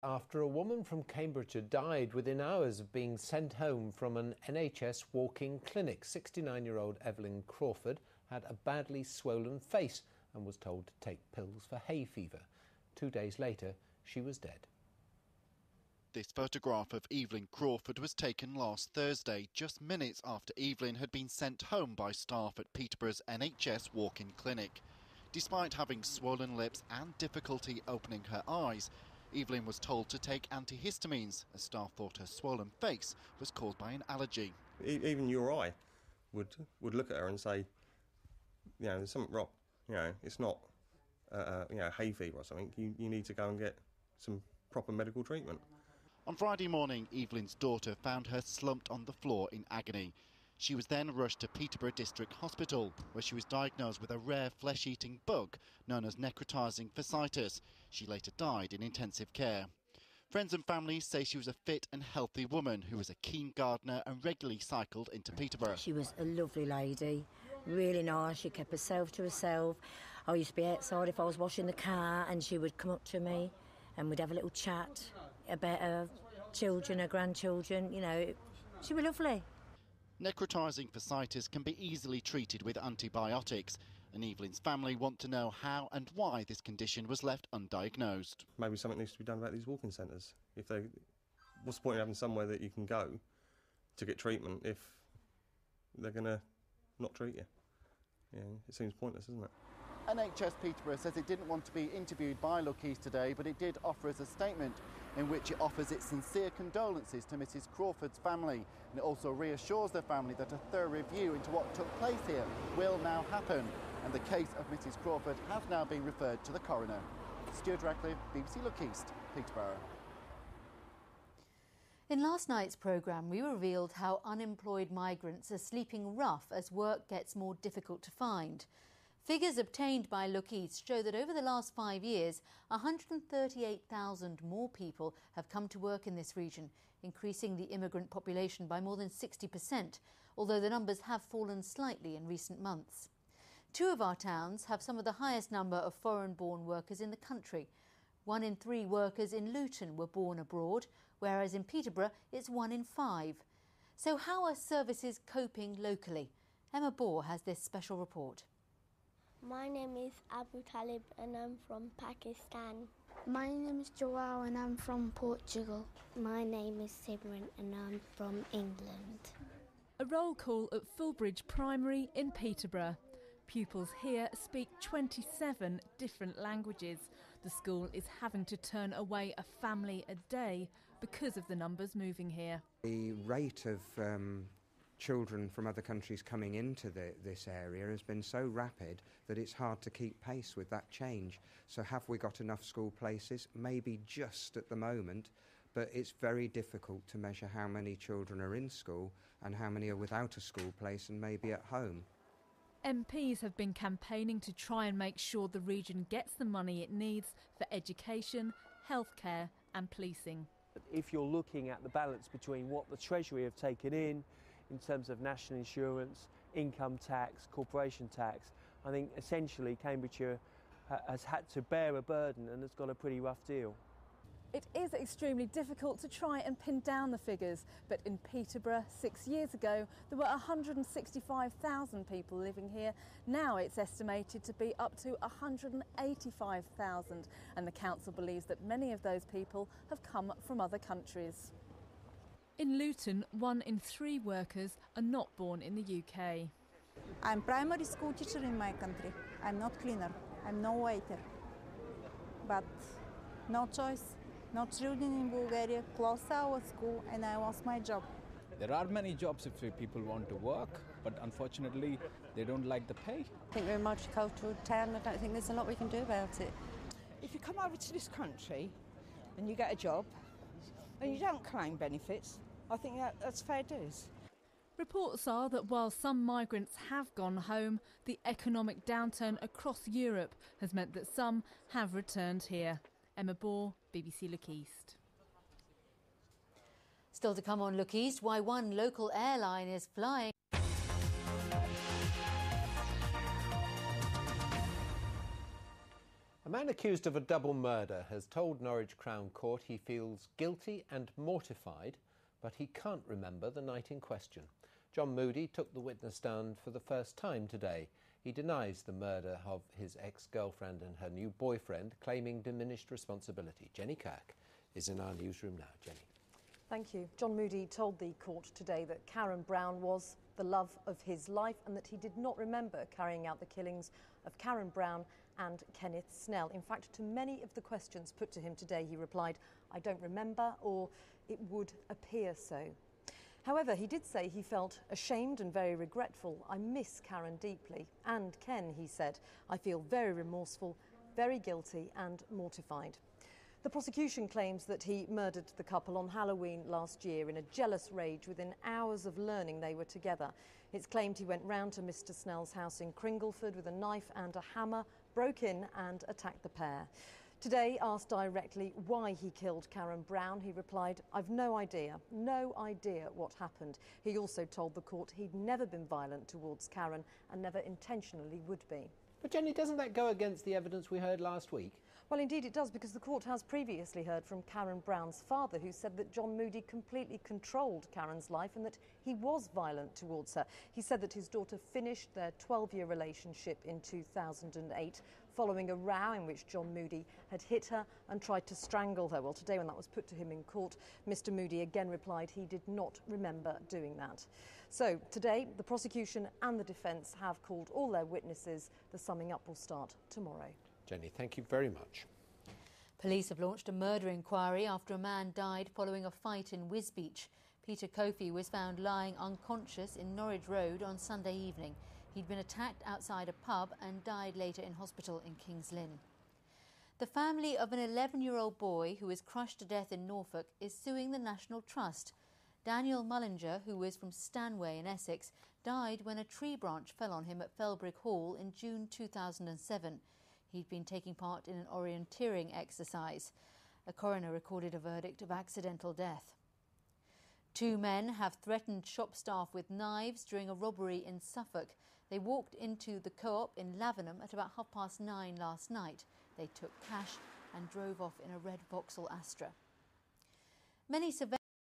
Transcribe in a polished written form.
After a woman from Cambridgeshire died within hours of being sent home from an NHS walk-in clinic, 69-year-old Evelyn Crawford had a badly swollen face and was told to take pills for hay fever. 2 days later, she was dead. This photograph of Evelyn Crawford was taken last Thursday, just minutes after Evelyn had been sent home by staff at Peterborough's NHS walk-in clinic. Despite having swollen lips and difficulty opening her eyes, Evelyn was told to take antihistamines, as staff thought her swollen face was caused by an allergy. Even your eye would look at her and say, there's something wrong. It's not, hay fever or something. You need to go and get some proper medical treatment. On Friday morning, Evelyn's daughter found her slumped on the floor in agony. She was then rushed to Peterborough District Hospital, where she was diagnosed with a rare flesh-eating bug known as necrotizing fasciitis. She later died in intensive care. Friends and family say she was a fit and healthy woman who was a keen gardener and regularly cycled into Peterborough. She was a lovely lady, really nice. She kept herself to herself. I used to be outside if I was washing the car and she would come up to me and we'd have a little chat about her children, her grandchildren. She was lovely. Necrotizing fasciitis can be easily treated with antibiotics, and Evelyn's family want to know how and why this condition was left undiagnosed. Maybe something needs to be done about these walk-in centres. What's the point of having somewhere that you can go to get treatment if they're going to not treat you? It seems pointless, doesn't it? NHS Peterborough says it didn't want to be interviewed by Lookheath today, but it did offer us a statement in which it offers its sincere condolences to Mrs Crawford's family, and it also reassures their family that a thorough review into what took place here will now happen, and the case of Mrs Crawford has now been referred to the coroner. Stuart Radcliffe, BBC Lookheath, Peterborough. In last night's programme, we revealed how unemployed migrants are sleeping rough as work gets more difficult to find. Figures obtained by Lookheath show that over the last 5 years, 138,000 more people have come to work in this region, increasing the immigrant population by more than 60%, although the numbers have fallen slightly in recent months. 2 of our towns have some of the highest number of foreign-born workers in the country. 1 in 3 workers in Luton were born abroad, whereas in Peterborough it's 1 in 5. So how are services coping locally? Emma Bohr has this special report. My name is Abu Talib and I'm from Pakistan. My name is Joao and I'm from Portugal. My name is Simran and I'm from England. A roll call at Fulbridge Primary in Peterborough. Pupils here speak 27 different languages. The school is having to turn away a family a day because of the numbers moving here. The rate of children from other countries coming into this area has been so rapid that it's hard to keep pace with that change. So have we got enough school places? Maybe just at the moment, but it's very difficult to measure how many children are in school and how many are without a school place and maybe at home. MPs have been campaigning to try and make sure the region gets the money it needs for education, healthcare and policing. If you're looking at the balance between what the Treasury have taken in terms of national insurance, income tax, corporation tax, I think essentially Cambridgeshire has had to bear a burden and has got a pretty rough deal. It is extremely difficult to try and pin down the figures, but in Peterborough 6 years ago there were 165,000 people living here. Now it's estimated to be up to 185,000, and the council believes that many of those people have come from other countries. In Luton, 1 in 3 workers are not born in the UK. I'm primary school teacher in my country. I'm not cleaner, I'm no waiter. But no choice. No children in Bulgaria, close our school, and I lost my job. There are many jobs if people want to work, but unfortunately they don't like the pay. I think we're a multicultural town. I don't think there's a lot we can do about it. If you come over to this country and you get a job and you don't claim benefits, I think that's fair dues. Reports are that while some migrants have gone home, the economic downturn across Europe has meant that some have returned here. Emma Bohr, BBC Lookheath. Still to come on Lookheath, why one local airline is flying. A man accused of a double murder has told Norwich Crown Court he feels guilty and mortified, but he can't remember the night in question. John Moody took the witness stand for the first time today. He denies the murder of his ex-girlfriend and her new boyfriend, claiming diminished responsibility. Jenny Kirk is in our newsroom now. Jenny. Thank you. John Moody told the court today that Karen Brown was the love of his life and that he did not remember carrying out the killings of Karen Brown and Kenneth Snell. In fact, to many of the questions put to him today, he replied, "I don't remember," or "it would appear so." However, he did say he felt ashamed and very regretful. "I miss Karen deeply. And Ken," he said, "I feel very remorseful, very guilty and mortified." The prosecution claims that he murdered the couple on Halloween last year in a jealous rage within hours of learning they were together. It's claimed he went round to Mr Snell's house in Cringleford with a knife and a hammer, broke in and attacked the pair. Today, asked directly why he killed Karen Brown, he replied, "I've no idea what happened." He also told the court he'd never been violent towards Karen and never intentionally would be. But Jenny, doesn't that go against the evidence we heard last week? Well, indeed it does, because the court has previously heard from Karen Brown's father, who said that John Moody completely controlled Karen's life and that he was violent towards her. He said that his daughter finished their 12-year relationship in 2008 following a row in which John Moody had hit her and tried to strangle her. Well, today when that was put to him in court, Mr Moody again replied he did not remember doing that. So today, the prosecution and the defence have called all their witnesses. The summing up will start tomorrow. Jenny, thank you very much. Police have launched a murder inquiry after a man died following a fight in Wisbeach. Peter Kofi was found lying unconscious in Norwich Road on Sunday evening. He'd been attacked outside a pub and died later in hospital in King's Lynn. The family of an 11-year-old boy who was crushed to death in Norfolk is suing the National Trust. Daniel Mullinger, who was from Stanway in Essex, died when a tree branch fell on him at Fulbridge Hall in June 2007. He'd been taking part in an orienteering exercise. A coroner recorded a verdict of accidental death. 2 men have threatened shop staff with knives during a robbery in Suffolk. They walked into the Co-op in Lavenham at about 9:30 last night. They took cash and drove off in a red Vauxhall Astra. Many surveyors